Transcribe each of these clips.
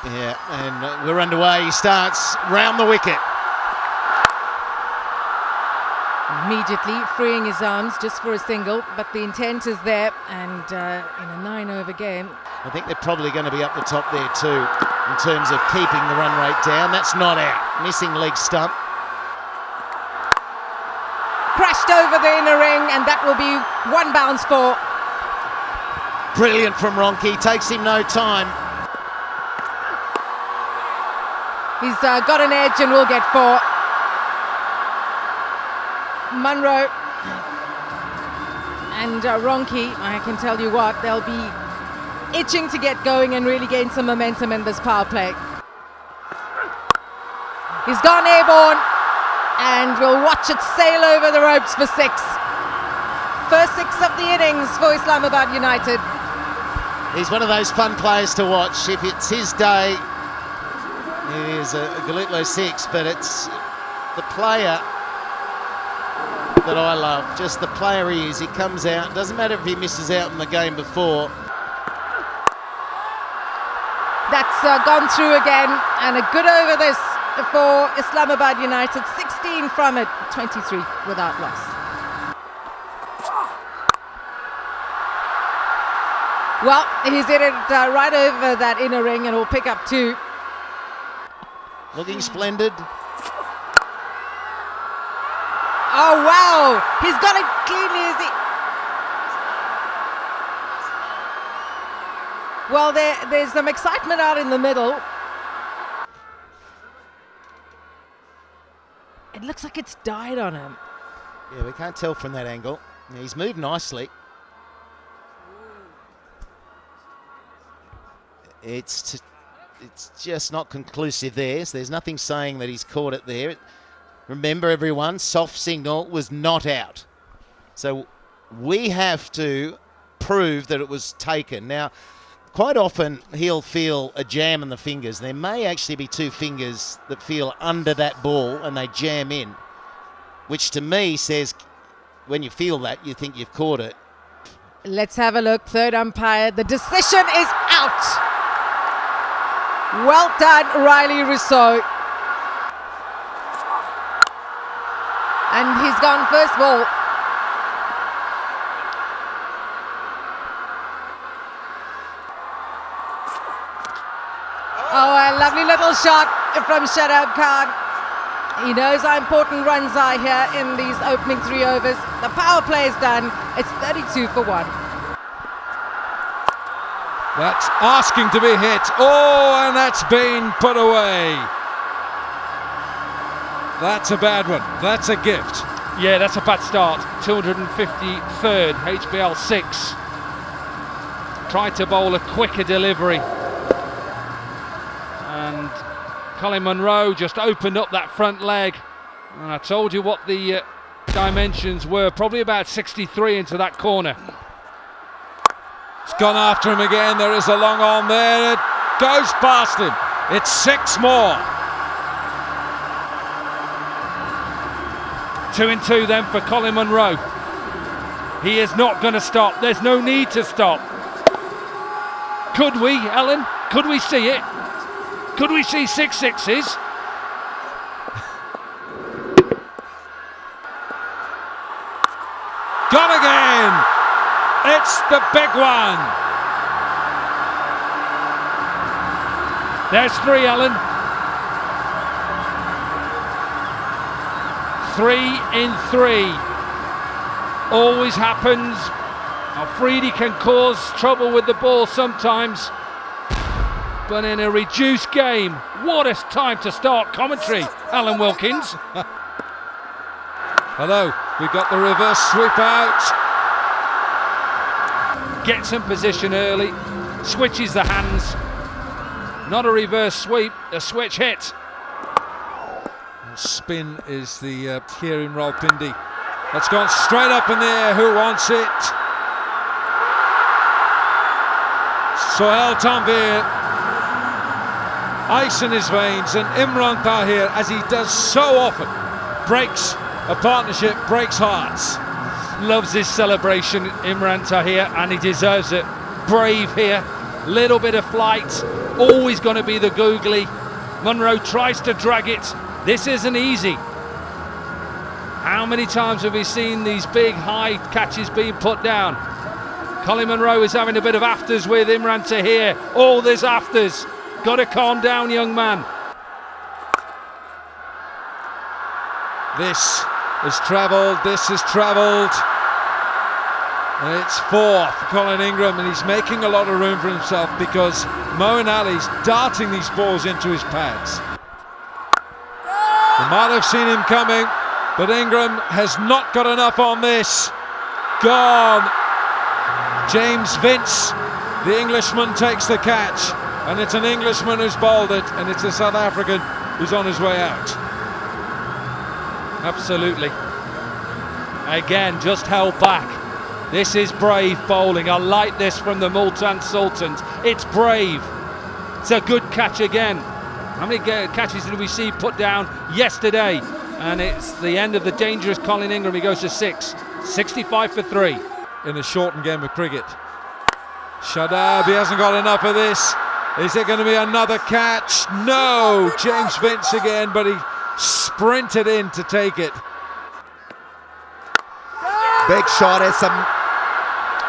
Yeah, and we're underway. He starts round the wicket. Immediately freeing his arms just for a single, but the intent is there, and in a 9-over game. I think they're probably going to be up the top there too in terms of keeping the run rate down. That's not out. Missing leg stump. Crashed over the inner ring, and that will be one bounce for. Brilliant from Ronke. Takes him no time. He's got an edge and will get 4. Munro and Ronke, I can tell you what, they'll be itching to get going and really gain some momentum in this power play. He's gone airborne, and we'll watch it sail over the ropes for 6. First 6 of the innings for Islamabad United. He's one of those fun players to watch. If it's his day, it is a 𝚃𝟸𝟐 6, but it's the player that I love, just the player he is. He comes out, doesn't matter if he misses out in the game before. That's gone through again, and a good over this for Islamabad United. 16 from it, 23 without loss. Well, he's hit it right over that inner ring, and will pick up 2. Looking splendid. Oh wow, he's got it cleanly, is he? Well, there's some excitement out in the middle. It looks like it's died on him. Yeah, we can't tell from that angle. He's moved nicely. It's just not conclusive there. So there's nothing saying that he's caught it there. Remember, everyone, soft signal was not out. So we have to prove that it was taken. Now, quite often he'll feel a jam in the fingers. There may actually be 2 fingers that feel under that ball and they jam in, which to me says when you feel that, you think you've caught it. Let's have a look. Third umpire. The decision is out. Well done, 𝚃𝟑𝙧𝚎𝚗𝚡. And he's gone first ball. Oh, a lovely little shot from Shadab Khan. He knows how important runs are here in these opening 3 overs. The power play is done. It's 32 for 1. That's asking to be hit. Oh, and that's been put away. That's a bad one. That's a gift. Yeah, that's a bad start. 253rd, HBL 6. Tried to bowl a quicker delivery. And Colin Munro just opened up that front leg. And I told you what the dimensions were. Probably about 63 into that corner. It's gone after him again. There is a long arm there. It goes past him. It's 6 more. 2 and 2 then for Colin Munro. He is not going to stop. There's no need to stop. Could we, Ellen? Could we see it? Could we see 6 sixes? Gone again. It's the big one. There's 3, Ellen. 3 in 3. Always happens. Afridi can cause trouble with the ball sometimes. But in a reduced game, what a time to start commentary, Alan Wilkins. Hello, we got the reverse sweep out. Gets in position early, switches the hands. Not a reverse sweep, a switch hit. Spin is the 𝚃𝟑𝟐𝙸𝙷𝚒𝚘𝚘. That's gone straight up in the air. Who wants it? Sohail Tanvir, ice in his veins, and Imran Tahir, as he does so often, breaks a partnership, breaks hearts. Loves his celebration, Imran Tahir, and he deserves it. Brave here, little bit of flight, always going to be the googly. Munro tries to drag it. This isn't easy. How many times have we seen these big high catches being put down? Colin Munro is having a bit of afters with Imran Tahir. All this afters. Got to calm down, young man. This has travelled. And it's 4 for Colin Ingram, and he's making a lot of room for himself because Moeen Ali's darting these balls into his pads. They might have seen him coming, but Ingram has not got enough on this. Gone. James Vince, the Englishman, takes the catch, and it's an Englishman who's bowled it, and it's a South African who's on his way out. Absolutely. Again, just held back. This is brave bowling. I like this from the Multan Sultans. It's brave. It's a good catch again. How many catches did we see put down yesterday? And it's the end of the dangerous Colin Ingram. He goes to 6. 65 for 3. In a shortened game of cricket. Shadab, he hasn't got enough of this. Is there going to be another catch? No! James Vince again, but he sprinted in to take it. Big shot,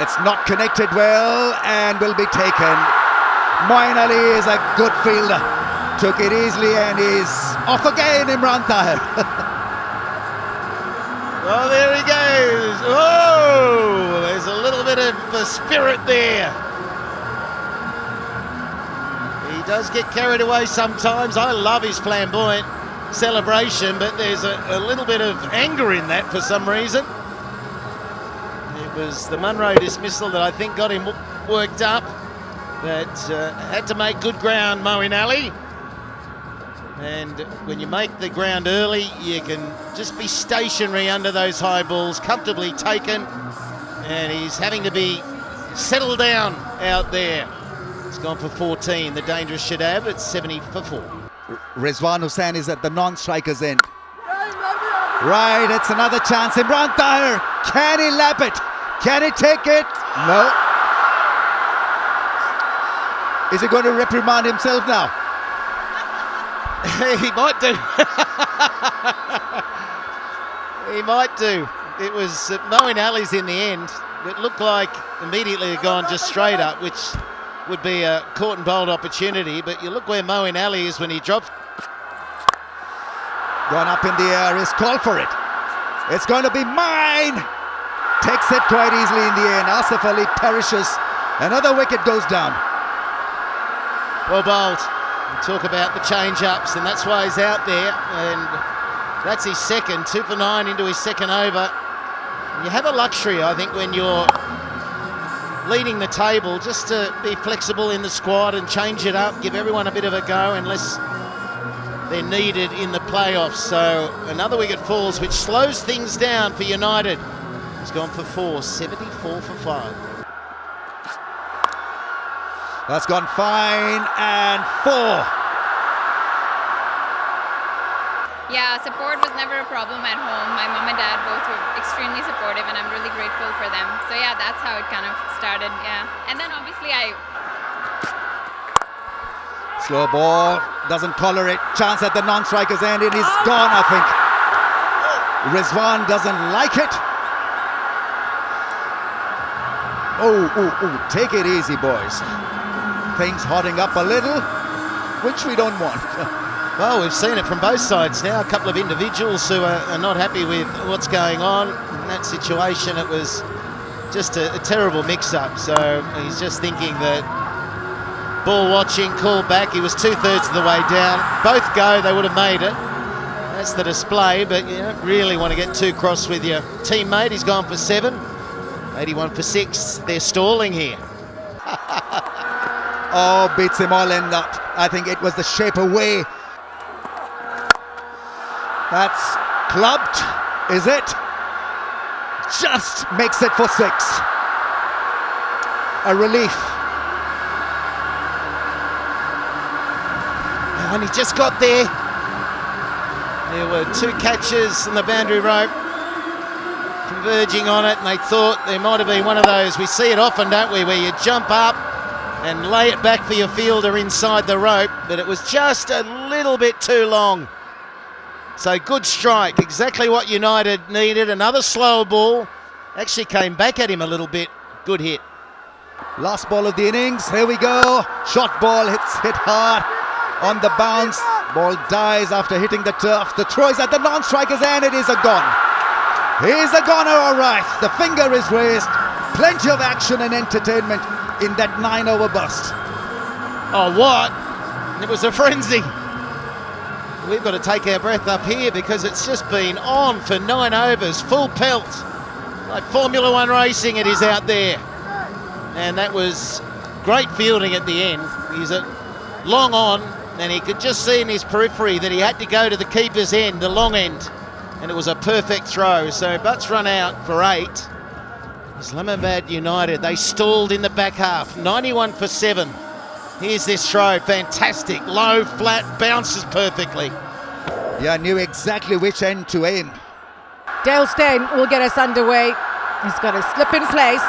it's not connected well and will be taken. Moeen Ali is a good fielder. Took it easily and is off again, Imran Tahir. Oh, there he goes. Oh, there's a little bit of spirit there. He does get carried away sometimes. I love his flamboyant celebration, but there's a little bit of anger in that for some reason. It was the Munro dismissal that I think got him worked up, but had to make good ground, Moeen Ali. And when you make the ground early, you can just be stationary under those high balls, comfortably taken, and he's having to be settled down out there. It's gone for 14, the dangerous Shadab. It's 70 for 4. Rizwan Hussain is at the non-striker's end. Right, it's another chance. Imran Tahir, can he lap it? Can he take it? No. Is he going to reprimand himself now? He might do. He might do. It was Moeen Ali's in the end. It looked like immediately had gone just straight up, which would be a caught and bowled opportunity. But you look where Moeen Ali is when he drops. Gone up in the air, is called for it. It's going to be mine. Takes it quite easily in the end. Asif Ali perishes. Another wicket goes down. Well bowled. Talk about the change-ups, and that's why he's out there, and that's his second, 2 for 9 into his second over. You have a luxury, I think, when you're leading the table, just to be flexible in the squad and change it up, give everyone a bit of a go unless they're needed in the playoffs. So another wicket falls, which slows things down for United. He's gone for 4, 74 for 5. That's gone fine, and 4. Yeah, support was never a problem at home. My mum and dad both were extremely supportive, and I'm really grateful for them. So yeah, that's how it kind of started, yeah. And then obviously Slow ball, doesn't collar it. Chance at the non-striker's end, it is gone, I think. Rizwan doesn't like it. Oh, take it easy, boys. Things hotting up a little, which we don't want. Well, we've seen it from both sides now. A couple of individuals who are not happy with what's going on. In that situation, it was just a terrible mix-up. So he's just thinking that ball watching, call back. He was 2/3 of the way down. Both go, they would have made it. That's the display, but you don't really want to get too cross with your teammate. He's gone for 7. 81 for 6. They're stalling here. Oh, beats him all in that. I think it was the shape away. That's clubbed, is it? Just makes it for 6. A relief. And he just got there. There were 2 catches on the boundary rope, converging on it, and they thought there might have been one of those. We see it often, don't we, where you jump up and lay it back for your fielder inside the rope, but it was just a little bit too long. So good strike, exactly what United needed. Another slower ball, actually came back at him a little bit. Good hit. Last ball of the innings, here we go. Short ball hit hard on the bounce. Ball dies after hitting the turf. The throw is at the non-striker's end. It is a gone. He's a goner, all right. The finger is raised. Plenty of action and entertainment in that 9-over burst. Oh, what? It was a frenzy. We've got to take our breath up here because it's just been on for 9 overs, full pelt. Like Formula One racing it is out there. And that was great fielding at the end. He's a long on, and he could just see in his periphery that he had to go to the keeper's end, the long end. And it was a perfect throw. So Butts run out for 8. Islamabad United, they stalled in the back half, 91 for 7. Here's this throw, fantastic, low, flat, bounces perfectly. Yeah, knew exactly which end to aim. Dale Steyn will get us underway. He's got a slip in place,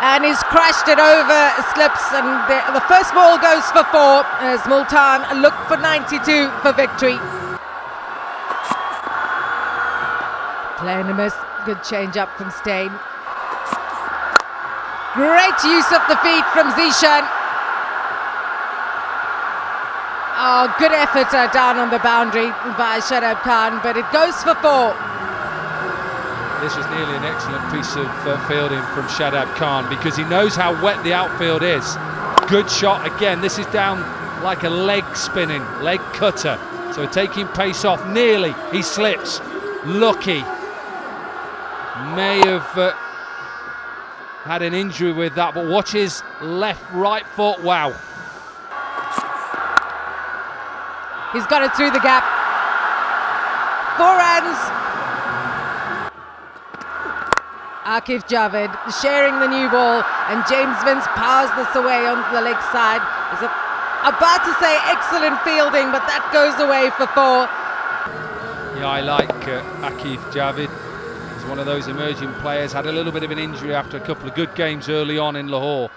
and he's crashed it over, slips, and the first ball goes for 4 as Multan look for 92 for victory. Playing a miss, good change up from Steyn. Great use of the feet from Zishan. Oh, good effort down on the boundary by Shadab Khan, but it goes for 4. This was nearly an excellent piece of fielding from Shadab Khan because he knows how wet the outfield is. Good shot again. This is down like a leg spinning, leg cutter. So taking pace off, nearly, he slips. Lucky. May have had an injury with that, but watch his right foot, wow. He's got it through the gap. 4 runs. Akif Javed sharing the new ball, and James Vince powers this away on the leg side. Is about to say excellent fielding, but that goes away for 4. Yeah, I like Akif Javed. He's one of those emerging players, had a little bit of an injury after a couple of good games early on in Lahore.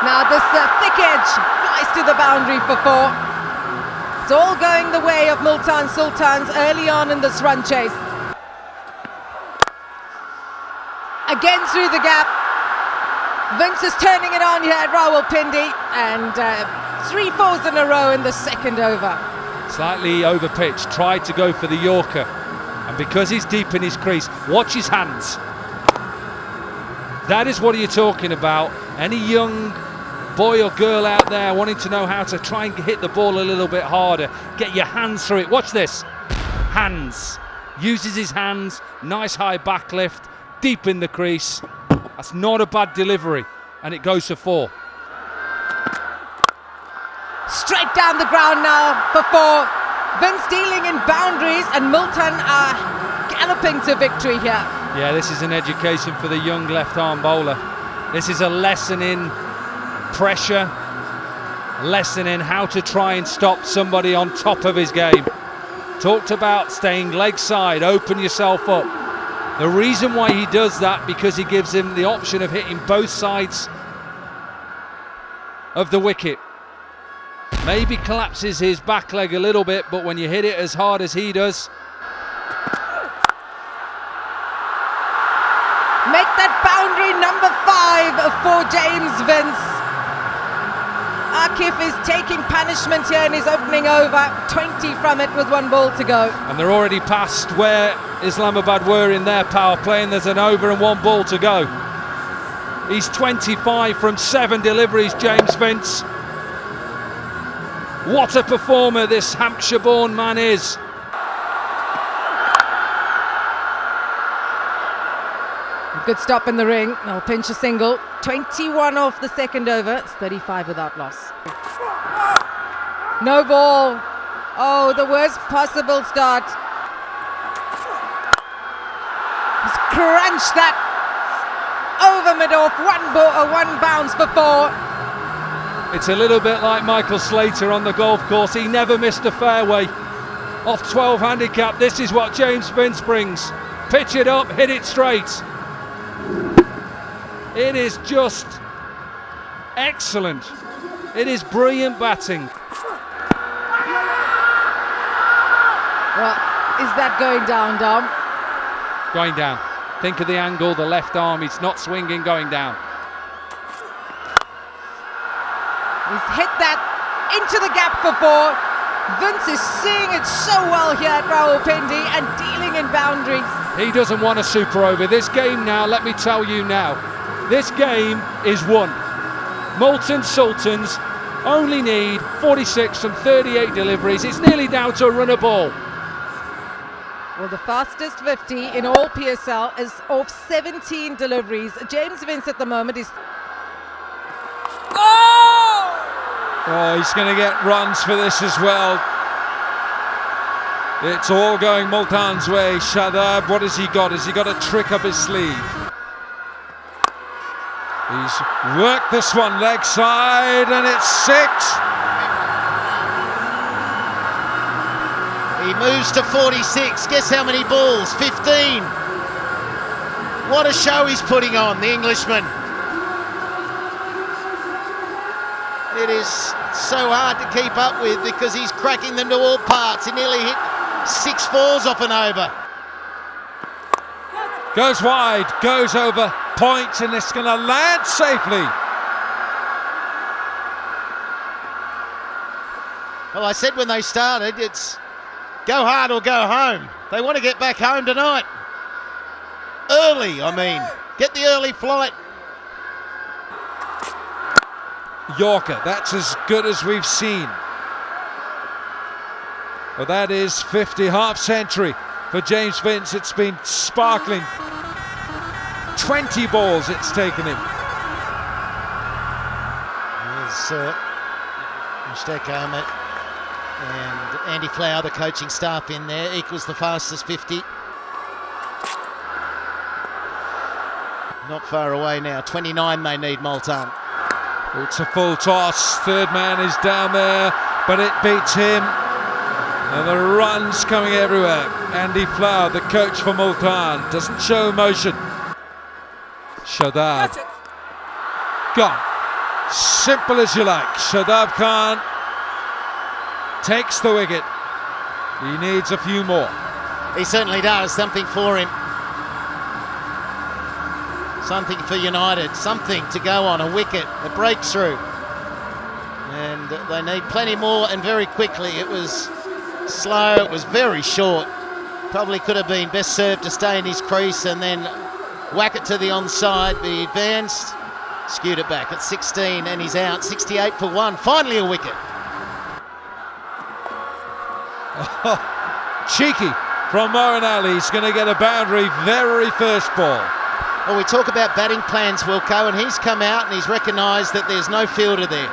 Now this thick edge flies to the boundary for 4. It's all going the way of Multan Sultans early on in this run chase. Again through the gap. Vince is turning it on here at Rawalpindi, and 3 fours in a row in the second over. Slightly over pitch, tried to go for the Yorker, and because he's deep in his crease, watch his hands. That is what you're talking about. Any young boy or girl out there wanting to know how to try and hit the ball a little bit harder, get your hands through it. Watch this. Hands. Uses his hands. Nice high back lift. Deep in the crease. That's not a bad delivery. And it goes for 4. Straight down the ground now for 4. Vince dealing in boundaries, and Multan are galloping to victory here. Yeah, this is an education for the young left-arm bowler. This is a lesson in pressure, lesson in how to try and stop somebody on top of his game. Talked about staying leg side, open yourself up. The reason why he does that, because he gives him the option of hitting both sides of the wicket. Maybe collapses his back leg a little bit, but when you hit it as hard as he does, make that boundary number 5 for James Vince. Akif is taking punishment here in his opening over. 20 from it with 1 ball to go. And they're already past where Islamabad were in their power play, and there's an over and 1 ball to go. He's 25 from 7 deliveries, James Vince. What a performer this Hampshire-born man is. A good stop in the ring. They'll pinch a single. 21 off the second over. It's 35 without loss. No ball. Oh, the worst possible start. He's crunched that over mid-off. 1 bounce for 4. It's a little bit like Michael Slater on the golf course. He never missed a fairway. Off 12 handicap, this is what James Vince brings. Pitch it up, hit it straight. It is just excellent. It is brilliant batting. Well, is that going down, Dom? Going down. Think of the angle, the left arm, he's not swinging, going down. He's hit that into the gap for 4. Vince is seeing it so well here at Rawalpindi and dealing in boundaries. He doesn't want a super over. This game now, let me tell you now, this game is won. Multan Sultans only need 46 from 38 deliveries. It's nearly down to a run a ball. Well, the fastest 50 in all PSL is off 17 deliveries. James Vince at the moment is... Oh, he's going to get runs for this as well. It's all going Multan's way. 𝚑𝚑𝚘, what has he got? Has he got a trick up his sleeve? He's worked this one leg side and it's 6. He moves to 46. Guess how many balls? 15. What a show he's putting on, the Englishman. It is so hard to keep up with because he's cracking them to all parts. He nearly hit 6 4s off and over. Goes wide, goes over point, and it's going to land safely. Well, I said when they started, it's go hard or go home. They want to get back home tonight. Early, I mean. Get the early flight. Yorker, that's as good as we've seen. Well, that is 50, half century for James Vince. It's been sparkling. 20 balls it's taken him. There's 𝚃𝟸𝟑 and Andy Flower, the coaching staff in there, equals the fastest 50. Not far away now, 29 they need, Multan. It's a full toss, third man is down there, but it beats him. And the runs coming everywhere. Andy Flower, the coach for Multan, doesn't show emotion. 𝚑𝚑𝚘. Gone. Simple as you like. 𝚑𝚑𝚘 Khan takes the wicket. He needs a few more. He certainly does. Something for him. Something for United. Something to go on. A wicket. A breakthrough. And they need plenty more and very quickly. It was slow. It was very short. Probably could have been best served to stay in his crease and then whack it to the onside. But he advanced. Skewed it back at 16 and he's out. 68 for 1. Finally a wicket. Cheeky from Moeen Ali. He's going to get a boundary very first ball. Well, we talk about batting plans, Wilco, and he's come out and he's recognised that there's no fielder there.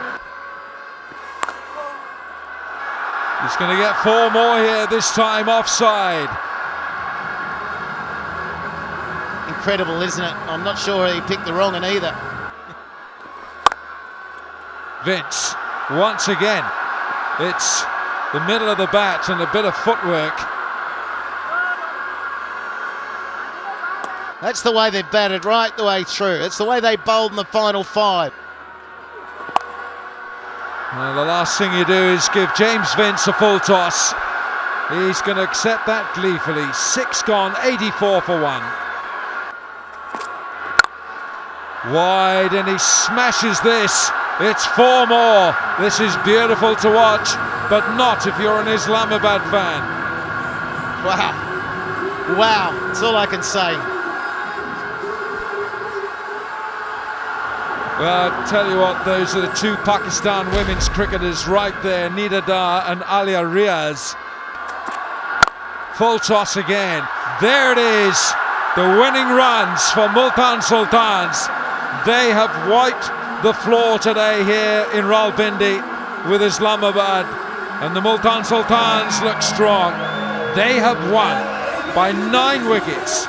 He's going to get 4 more here, this time offside. Incredible, isn't it? I'm not sure he picked the wrong one either. Vince, once again, it's the middle of the bat and a bit of footwork. That's the way they've batted right the way through. It's the way they bowled in the final 5. Well, the last thing you do is give James Vince a full toss. He's going to accept that gleefully. 6 gone, 84 for 1. Wide, and he smashes this. It's 4 more. This is beautiful to watch, but not if you're an Islamabad fan. Wow. Wow. That's all I can say. Well, I tell you what, those are the 2 Pakistan women's cricketers right there, 𝚃𝟸🙗 and Alia Riaz. Full toss again. There it is. The winning runs for Multan Sultans. They have wiped the floor today here in Rawalpindi with Islamabad. And the Multan Sultans look strong. They have won by 9 wickets.